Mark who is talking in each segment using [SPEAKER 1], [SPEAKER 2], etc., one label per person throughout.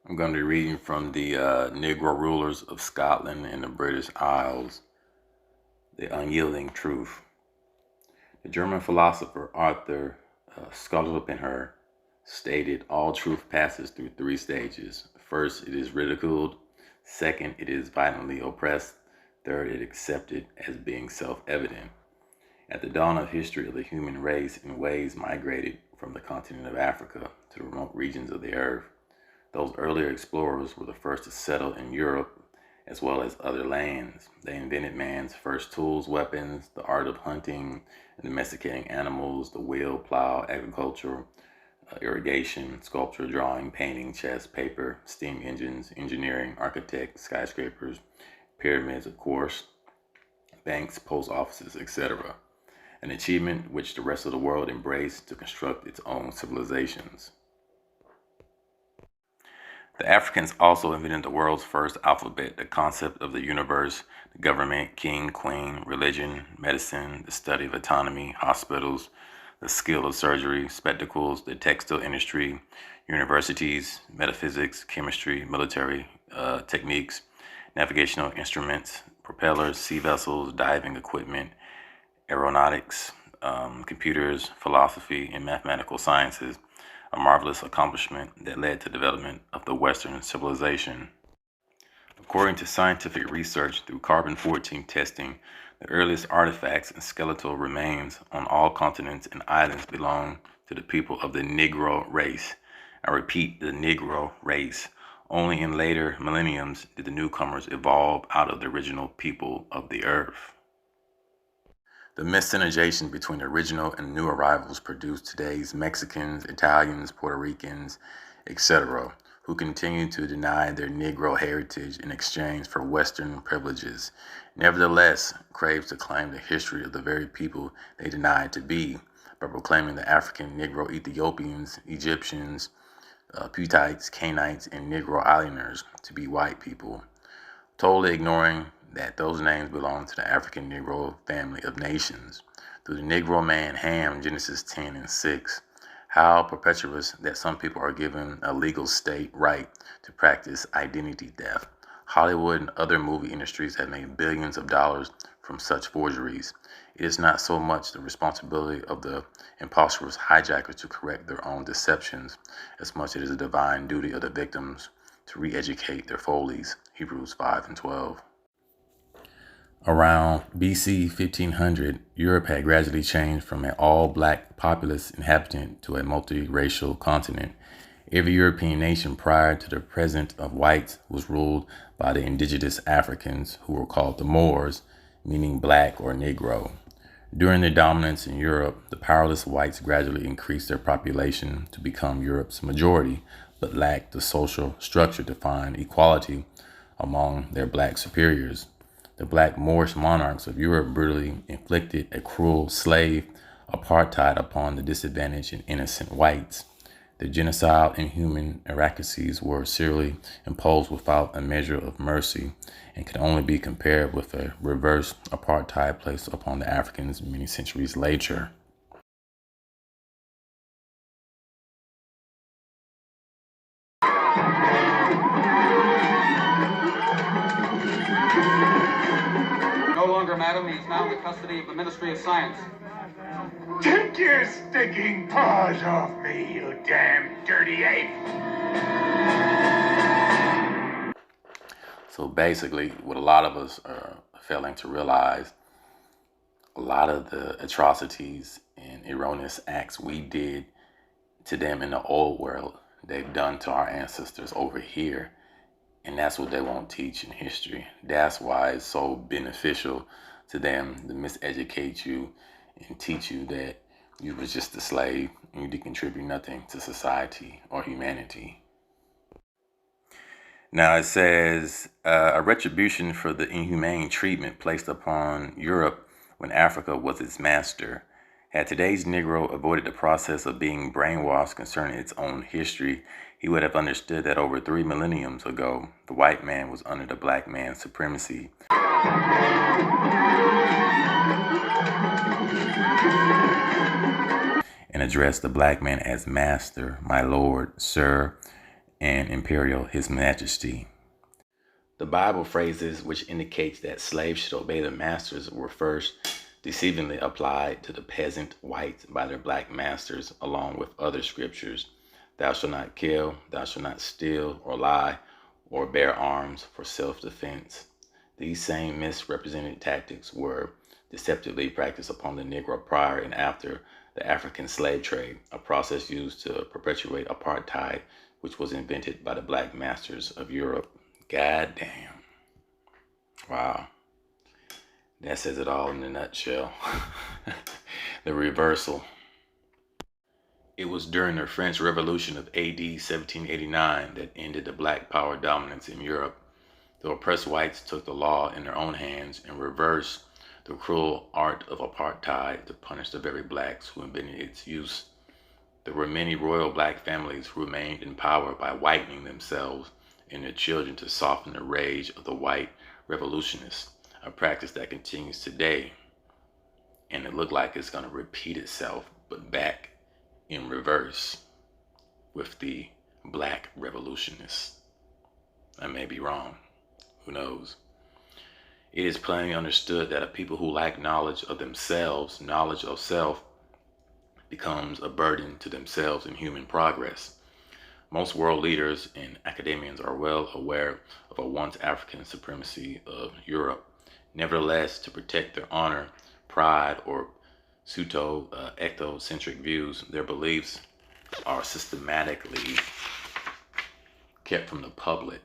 [SPEAKER 1] I'm going to be reading from the Negro Rulers of Scotland and the British Isles, The Unyielding Truth. The German philosopher Arthur Schopenhauer stated, all truth passes through three stages. First, it is ridiculed. Second, it is violently oppressed. Third, it is accepted as being self-evident. At the dawn of history, the human race in waves migrated from the continent of Africa to the remote regions of the earth. Those earlier explorers were the first to settle in Europe as well as other lands. They invented man's first tools, weapons, the art of hunting and domesticating animals, the wheel, plow, agriculture, irrigation, sculpture, drawing, painting, chess, paper, steam engines, engineering, architect, skyscrapers, pyramids, of course, banks, post offices, etc. An achievement which the rest of the world embraced to construct its own civilizations. The Africans also invented the world's first alphabet, the concept of the universe, the government, king, queen, religion, medicine, the study of autonomy, hospitals, the skill of surgery, spectacles, the textile industry, universities, metaphysics, chemistry, military techniques, navigational instruments, propellers, sea vessels, diving equipment, aeronautics, computers, philosophy, and mathematical sciences, a marvelous accomplishment that led to the development of the Western civilization. According to scientific research through carbon-14 testing, the earliest artifacts and skeletal remains on all continents and islands belong to the people of the Negro race. I repeat, the Negro race. Only in later millenniums did the newcomers evolve out of the original people of the earth. The miscegenation between the original and new arrivals produced today's Mexicans, Italians, Puerto Ricans, etc., who continue to deny their Negro heritage in exchange for Western privileges, nevertheless craves to claim the history of the very people they denied to be by proclaiming the African Negro Ethiopians, Egyptians, Putites, Canaanites, and Negro Islanders to be white people, totally ignoring that those names belong to the African Negro family of nations. Through the Negro man Ham, Genesis 10 and 6, how perpetuous that some people are given a legal state right to practice identity theft. Hollywood and other movie industries have made billions of dollars from such forgeries. It is not so much the responsibility of the impostors hijackers to correct their own deceptions, as much as it is the divine duty of the victims to re-educate their follies. Hebrews 5 and 12. Around BC 1500, Europe had gradually changed from an all-black populous inhabitant to a multiracial continent. Every European nation prior to the presence of whites was ruled by the indigenous Africans, who were called the Moors, meaning black or Negro. During their dominance in Europe, the powerless whites gradually increased their population to become Europe's majority, but lacked the social structure to find equality among their black superiors. The black Moorish monarchs of Europe brutally inflicted a cruel slave apartheid upon the disadvantaged and innocent whites. The genocidal inhumane atrocities were serially imposed without a measure of mercy and could only be compared with a reverse apartheid placed upon the Africans many centuries later.
[SPEAKER 2] No longer, madam. He is now in the custody of the Ministry of Science.
[SPEAKER 3] Take your stinking paws off me, you damn dirty ape!
[SPEAKER 1] So basically, what a lot of us are failing to realize, a lot of the atrocities and erroneous acts we did to them in the old world, they've done to our ancestors over here. And that's what they won't teach in history. That's why it's so beneficial to them to miseducate you and teach you that you was just a slave and you didn't contribute nothing to society or humanity. Now it says a retribution for the inhumane treatment placed upon Europe when Africa was its master. Had today's Negro avoided the process of being brainwashed concerning its own history, he would have understood that over 3 millenniums ago, the white man was under the black man's supremacy. And addressed the black man as master, my lord, sir, and imperial His Majesty. The Bible phrases which indicates that slaves should obey their masters were first deceivingly applied to the peasant whites by their black masters, along with other scriptures. Thou shalt not kill, thou shalt not steal or lie or bear arms for self-defense. These same misrepresented tactics were deceptively practiced upon the Negro prior and after the African slave trade, a process used to perpetuate apartheid, which was invented by the black masters of Europe. God damn. Wow. That says it all in a nutshell. The reversal. It was during the French Revolution of AD 1789 that ended the black power dominance in Europe. The oppressed whites took the law in their own hands and reversed the cruel art of apartheid to punish the very blacks who invented its use. There were many royal black families who remained in power by whitening themselves and their children to soften the rage of the white revolutionists, a practice that continues today. And it looked like it's going to repeat itself, but back in reverse with the black revolutionists. I may be wrong. Who knows? It is plainly understood that a people who lack knowledge of themselves, knowledge of self, becomes a burden to themselves in human progress. Most world leaders and academians are well aware of a once African supremacy of Europe. Nevertheless, to protect their honor, pride, or pseudo-ethnocentric views, their beliefs are systematically kept from the public.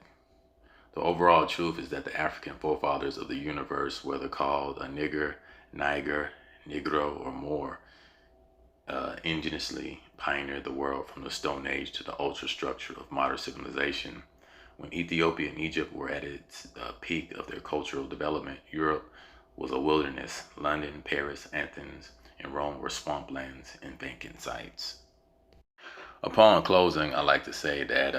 [SPEAKER 1] The overall truth is that the African forefathers of the universe, whether called a nigger, niger, negro, or Moor, ingeniously pioneered the world from the Stone Age to the ultra-structure of modern civilization. When Ethiopia and Egypt were at its peak of their cultural development, Europe was a wilderness. London, Paris, Athens, and Rome were swamplands and vacant sites. Upon closing, I like to say that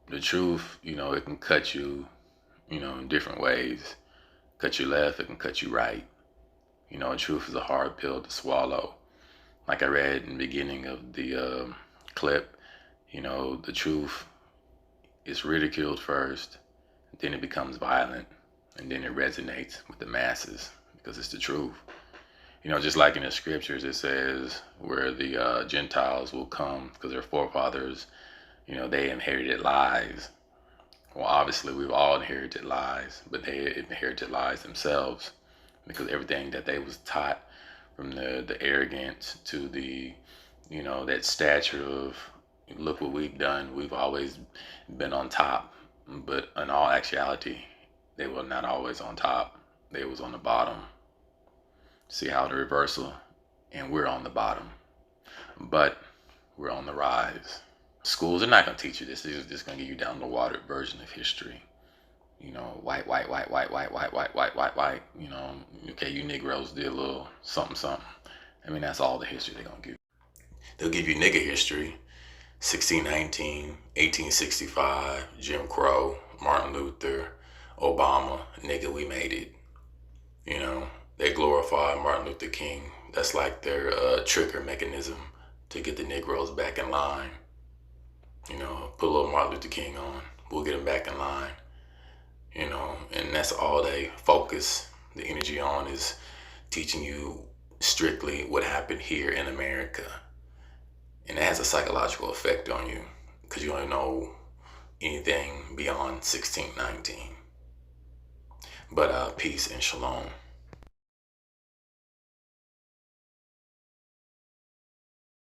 [SPEAKER 1] the truth, it can cut you, in different ways. Cut you left, it can cut you right. The truth is a hard pill to swallow. Like I read in the beginning of the clip, the truth is ridiculed first, then it becomes violent, and then it resonates with the masses because it's the truth. Just like in the scriptures, it says where the Gentiles will come because their forefathers, they inherited lies. Well, obviously we've all inherited lies, but they inherited lies themselves because everything that they was taught, from the arrogance to the, that stature of, look what we've done, we've always been on top. But in all actuality, they were not always on top. They was on the bottom. See how the reversal, and we're on the bottom, but we're on the rise. Schools are not going to teach you this. They're just going to give you down the watered version of history. White, white, white, white, white, white, white, white, white, white. Okay, you Negroes did a little something, something. That's all the history they're going to give you. They'll give you nigger history, 1619, 1865, Jim Crow, Martin Luther, Obama, nigga, we made it. They glorify Martin Luther King. That's like their trigger mechanism to get the Negroes back in line. Put a little Martin Luther King on, we'll get them back in line. And that's all they focus the energy on, is teaching you strictly what happened here in America. And it has a psychological effect on you because you don't know anything beyond 1619. But peace and shalom.